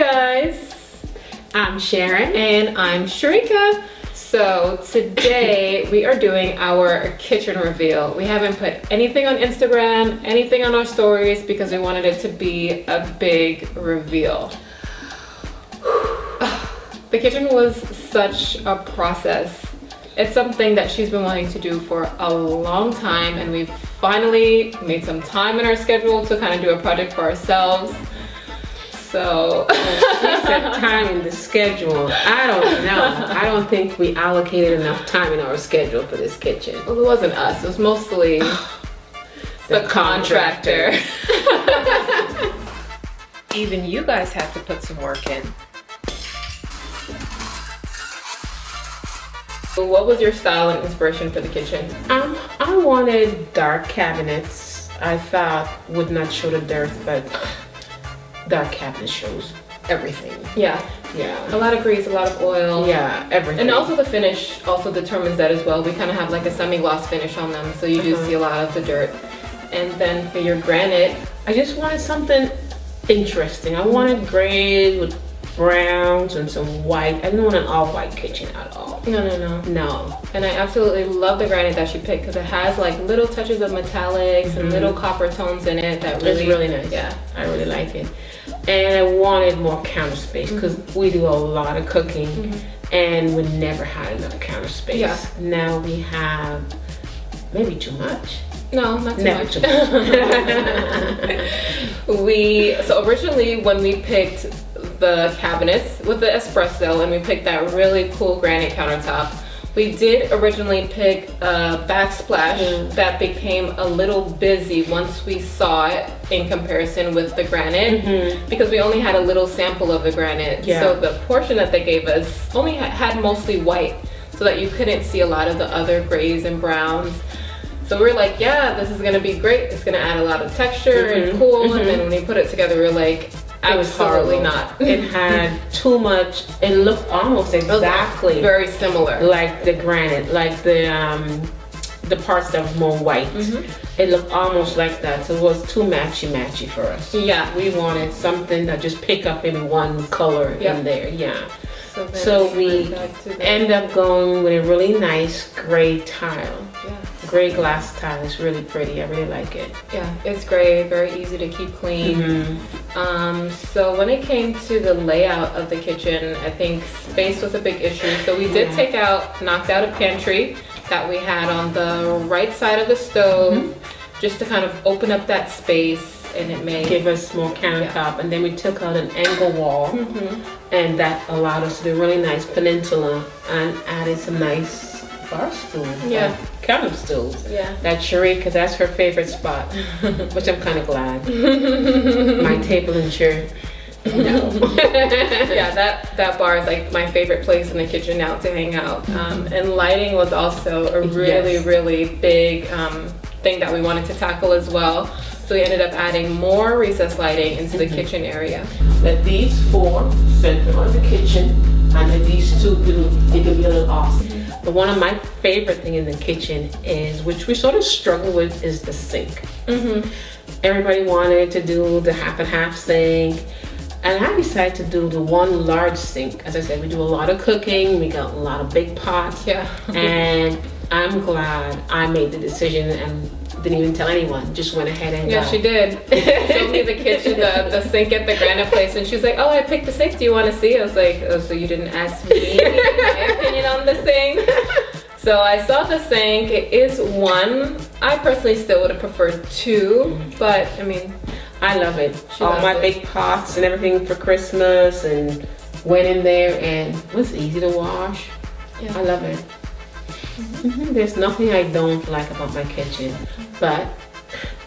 guys, I'm Sharon. and I'm Sharika. So today we are doing our kitchen reveal. We haven't put anything on Instagram, anything on our stories because we wanted it to be a big reveal. The kitchen was such a process. It's something that she's been wanting to do for a long time, and we've finally made some time in our schedule to kind of do a project for ourselves. So She said time in the schedule. I don't know. I don't think we allocated enough time in our schedule for this kitchen. well, it wasn't us, it was mostly the contractor. Even you guys have to put some work in. So what was your style and inspiration for the kitchen? I wanted dark cabinets. I thought would not show the dirt, but dark cabinet shows everything. Yeah, Yeah. a lot of grease, a lot of oil. Yeah, everything. And also the finish also determines that as well. We kind of have like a semi-gloss finish on them, so you do see a lot of the dirt. And then for your granite, I just wanted something interesting. I wanted gray with browns and some white. I didn't want an all-white kitchen at all. no. No. And I absolutely love the granite that she picked because it has like little touches of metallics and little copper tones in it that really, It's really nice. Yeah. I really like it. And I wanted more counter space because we do a lot of cooking and we never had enough counter space. Yeah. Now we have maybe too much. No, not too Never much. too much. So originally when we picked the cabinets with the espresso and we picked that really cool granite countertop, we did originally pick a backsplash that became a little busy once we saw it in comparison with the granite because we only had a little sample of the granite. Yeah. So the portion that they gave us only had mostly white so that you couldn't see a lot of the other grays and browns. So we were like, yeah, this is gonna be great. It's gonna add a lot of texture and cool. And then when we put it together, we were like, It was absolutely horrible. not. It had too much. It looked almost exactly Very similar. like the granite, like the parts that were more white. It looked almost like that. So it was too matchy for us. Yeah. We wanted something that just pick up maybe one color Yep. in there. Yeah. then So we went back to the- end up going with a really nice gray tile. Yeah. Gray glass tile. It's really pretty. I really like it. Yeah, it's great, very easy to keep clean. So when it came to the layout of the kitchen, I think space was a big issue. So we did knocked out a pantry that we had on the right side of the stove just to kind of open up that space, and it made Give us more countertop, and then we took out an angle wall, and that allowed us to do a really nice peninsula and added some nice bar stools. Yeah. Counter stools. Yeah. That Sharika, that's her favorite spot, which I'm kind of glad. My table and chair. No. Yeah, that bar is like my favorite place in the kitchen now to hang out. And lighting was also a really big thing that we wanted to tackle as well. So we ended up adding more recessed lighting into the kitchen area. Let these four center on the kitchen, and let these two it can be a little awesome. But one of my favorite thing in the kitchen is, which we sort of struggle with, is the sink. Everybody wanted to do the half and half sink, and I decided to do the one large sink. As I said, we do a lot of cooking, we got a lot of big pots, Yeah. and I'm glad I made the decision and didn't even tell anyone, just went ahead and Yeah, got she did. She showed me the kitchen, the sink at the granite place, and she was like, "Oh, I picked the sink. Do you want to see?" I was like, "Oh, so you didn't ask me my opinion on the sink?" So I saw the sink. It is one. I personally still would have preferred two, but I mean, I love it. She All loves my it. big pots and everything for Christmas, and went in there, and it was easy to wash. Yeah. I love it. There's nothing I don't like about my kitchen, but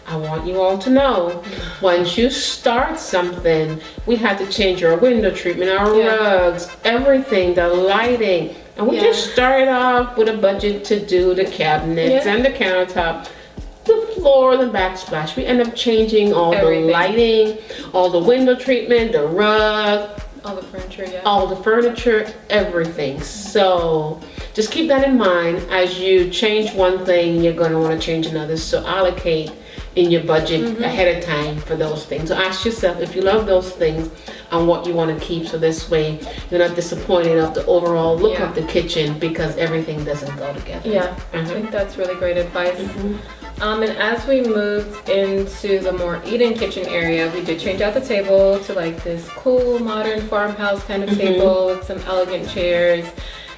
I want you all to know, once you start something, we had to change our window treatment, our rugs, everything, the lighting. And we just started off with a budget to do the cabinets and the countertop, the floor, the backsplash. We end up changing all Everything. the lighting, all the window treatment, the rug, all the furniture, yeah. all the furniture, everything. So just keep that in mind. As you change one thing, you're going to want to change another. So allocate in your budget ahead of time for those things. So ask yourself, if you love those things, and what you want to keep, so this way you're not disappointed of the overall look of the kitchen because everything doesn't go together. Yeah, I think that's really great advice. And as we moved into the more eating kitchen area, we did change out the table to like this cool modern farmhouse kind of table with some elegant chairs.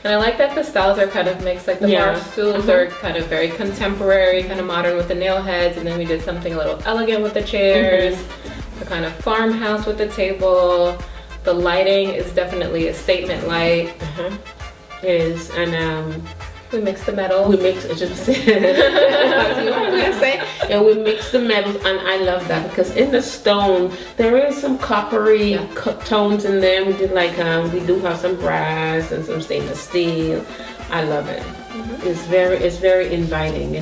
And I like that the styles are kind of mixed, like the bar stools are kind of very contemporary, kind of modern with the nail heads, and then we did something a little elegant with the chairs, the kind of farmhouse with the table. The lighting is definitely a statement light. It is, and we mixed the metals. we mix, and we mix the metals, and I love that because in the stone there is some coppery tones in there. We did like we do have some brass and some stainless steel. I love it. It's very inviting.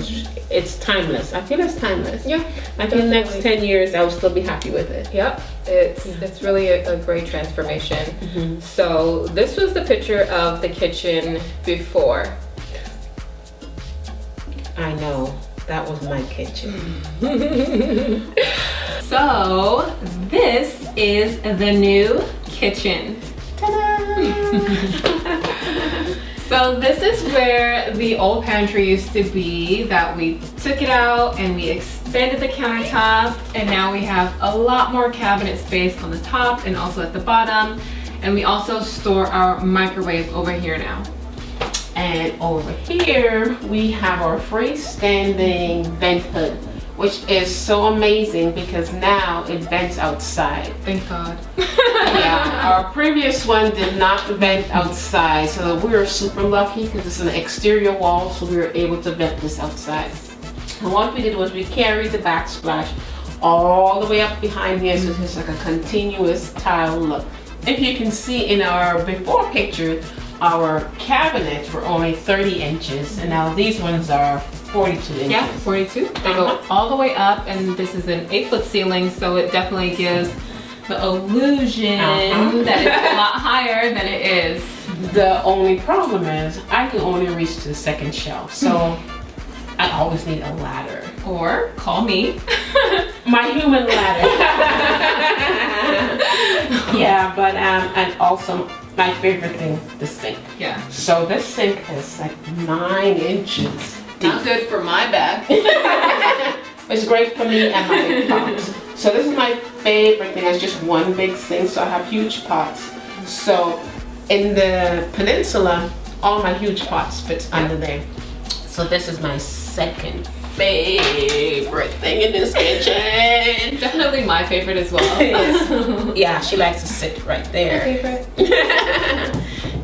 It's timeless. I feel it's timeless. Yeah, I think the next 10 years I'll still be happy with it. Yep, it's really a great transformation. So this was the picture of the kitchen before. I know, that was my kitchen. So this is the new kitchen. So this is where the old pantry used to be, that we took it out and we expanded the countertop, and now we have a lot more cabinet space on the top and also at the bottom. And we also store our microwave over here now. And over here, we have our freestanding vent hood, which is so amazing because now it vents outside. Thank God. Yeah, our previous one did not vent outside, so we were super lucky because it's an exterior wall, so we were able to vent this outside. And what we did was we carried the backsplash all the way up behind here, so it's like a continuous tile look. If you can see in our before picture, our cabinets were only 30 inches, and now these ones are 42 inches. Yeah, 42. They go all the way up, and this is an 8-foot ceiling, so it definitely gives the illusion that it's a lot higher than it is. The only problem is I can only reach to the second shelf, so I always need a ladder. Or call me. My human ladder. Yeah, but and also my favorite thing, the sink. Yeah. So this sink is like 9 inches deep. Not good for my back. It's great for me and my big pots. So this is my favorite thing. It's just one big sink, so I have huge pots. So in the peninsula, all my huge pots fit under there. So this is my second favorite thing in this kitchen. Definitely my favorite as well. Yeah, she likes to sit right there. Favorite.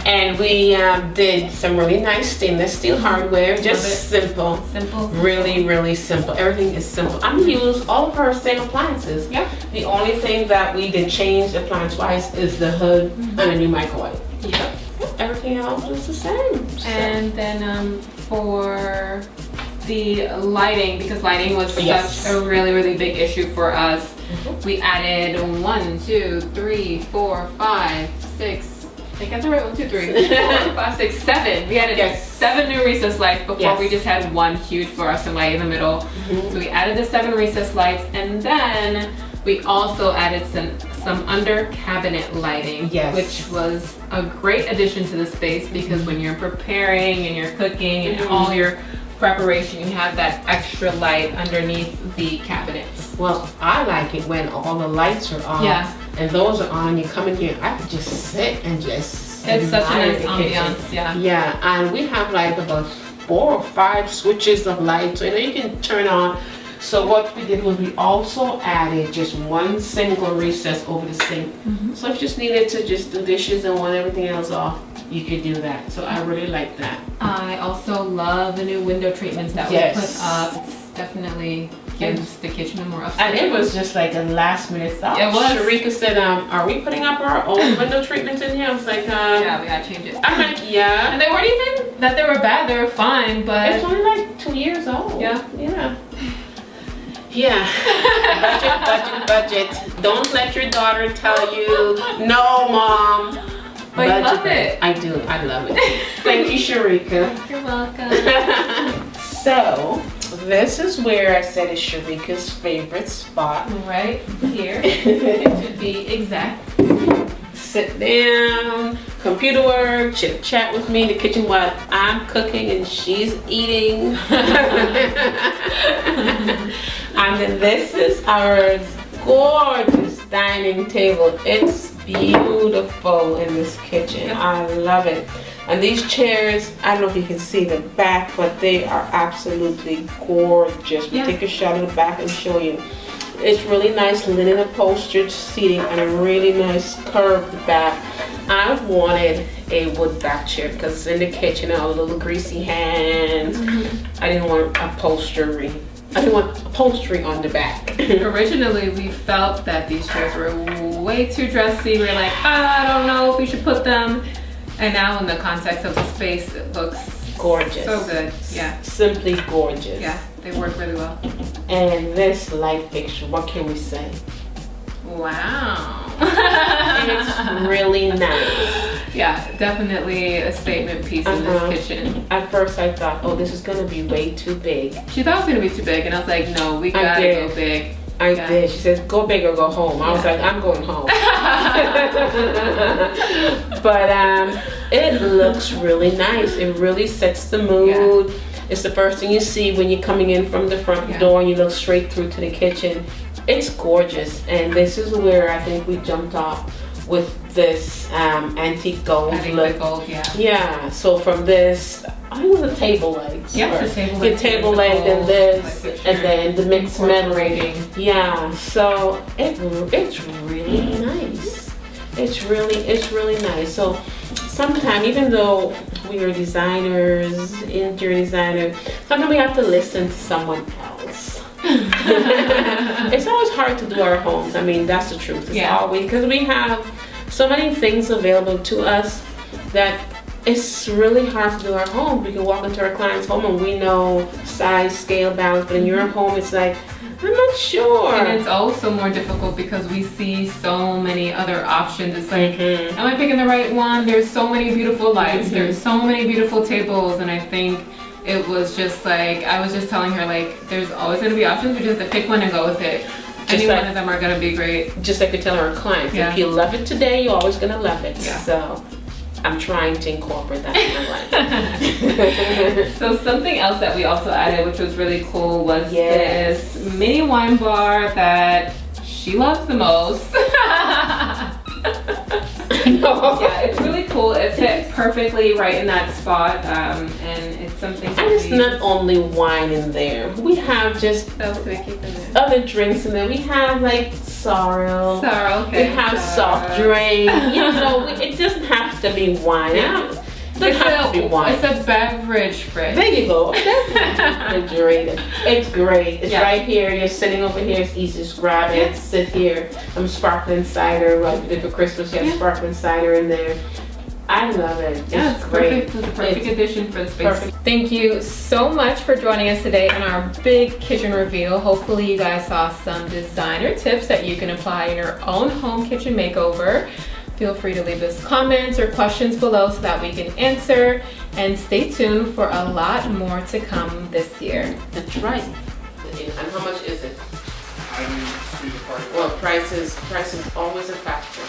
And we did some really nice stainless steel hardware, just simple. Simple. Really, really simple. Everything is simple. I'm gonna use all of her same appliances. Yeah. The only thing that we did change appliance-wise is the hood and a new microwave. Yep. Everything else is the same. So. And then for the lighting, because lighting was such a really, really big issue for us, we added 1, 2, 3, 4, 5, 6. I got the right 1, 2, 3, 4, 5, 6, 7. We added 7 new recessed lights before we just had one huge fluorescent light in the middle. So we added the 7 recessed lights, and then we also added some under cabinet lighting, which was a great addition to the space, because when you're preparing and you're cooking and all your preparation, you have that extra light underneath the cabinets. Well, I like it when all the lights are on. Yeah. And those are on, you come in here, I could just sit and just It's such a admire nice the ambiance, kitchen. yeah. Yeah, and we have like about 4 or 5 switches of light, so you can turn on. So what we did was we also added just one single recess over the sink. So if you just needed to just do dishes and want everything else off, you could do that. So I really like that. I also love the new window treatments that we put up. It's definitely gives the kitchen a more upscale. And it was just like a last minute thought. It was. Sharika said, are we putting up our own window treatments in here? I was like, yeah, we gotta change it. I'm like, yeah. And they weren't even that they were bad, they were fine, but It's only like 2 years old. Yeah. Yeah. Yeah. budget. Don't let your daughter tell you, no, Mom. But you love it. I do. I love it. Thank you, Sharika. You're welcome. So this is where I said it's Sharika's favorite spot. Right here. It should be exact. Sit down, computer work, chit chat with me in the kitchen while I'm cooking and she's eating. And then this is our gorgeous dining table. It's beautiful in this kitchen. I love it. And these chairs, I don't know if you can see the back, but they are absolutely gorgeous. We'll take a shot of the back and show you. It's really nice linen upholstered seating and a really nice curved back. I wanted a wood back chair because in the kitchen I had little greasy hands. I didn't want upholstery. I didn't want upholstery on the back. Originally, we felt that these chairs were way too dressy. We were like, I don't know if we should put them. And now in the context of the space, it looks gorgeous. So good, yeah. Simply gorgeous. Yeah, they work really well. And this light fixture, what can we say? Wow. It's really nice. Yeah, definitely a statement piece in this kitchen. At first I thought, oh, this is gonna be way too big. She thought it was gonna be too big, and I was like, no, we gotta go big. I did. She says, go big or go home. I was like, I'm going home. But it looks really nice. It really sets the mood. Yeah. It's the first thing you see when you're coming in from the front door and you look straight through to the kitchen. It's gorgeous. And this is where I think we jumped off with this antique gold look. Gold, yeah. So from this, I think it was a table legs. Yeah, the table leg and this, and then the mixed metal. Yeah. So it's really nice. It's really nice. So sometimes, even though we are designers, interior designers, sometimes we have to listen to someone else. It's always hard to do our homes. I mean, that's the truth. It's always, because we have so many things available to us that it's really hard to do our home. We can walk into our client's home and we know size, scale, balance, but in your home it's like, I'm not sure. And it's also more difficult because we see so many other options. It's like, am I picking the right one? There's so many beautiful lights. There's so many beautiful tables. And I think it was just like, I was just telling her, like, there's always going to be options. We just have to pick one and go with it. Any one of them are going to be great. Just like we tell our clients, if you love it today, you're always going to love it. Yeah. So I'm trying to incorporate that in my life. So something else that we also added, which was really cool, was this mini wine bar that she loves the most. Yeah, it's really cool. It fit perfectly right in that spot, and it's something. And it's not only wine in there. We have just other drinks in there. We have like sorrel. Okay. We have soft drink. You know, it doesn't have to be wine. It's a beverage fridge. There you go. Refrigerator. It's great. It's right here. You're sitting over here. It's easy to grab it. Sit here. Sparkling cider. Like we did for Christmas. You have sparkling cider in there. I love it. It's great. Perfect. It's the perfect addition for the space. Perfect. Thank you so much for joining us today on our big kitchen reveal. Hopefully you guys saw some designer tips that you can apply in your own home kitchen makeover. Feel free to leave us comments or questions below so that we can answer. And stay tuned for a lot more to come this year. That's right. And how much is it? I didn't see the price. Well, price is always a factor.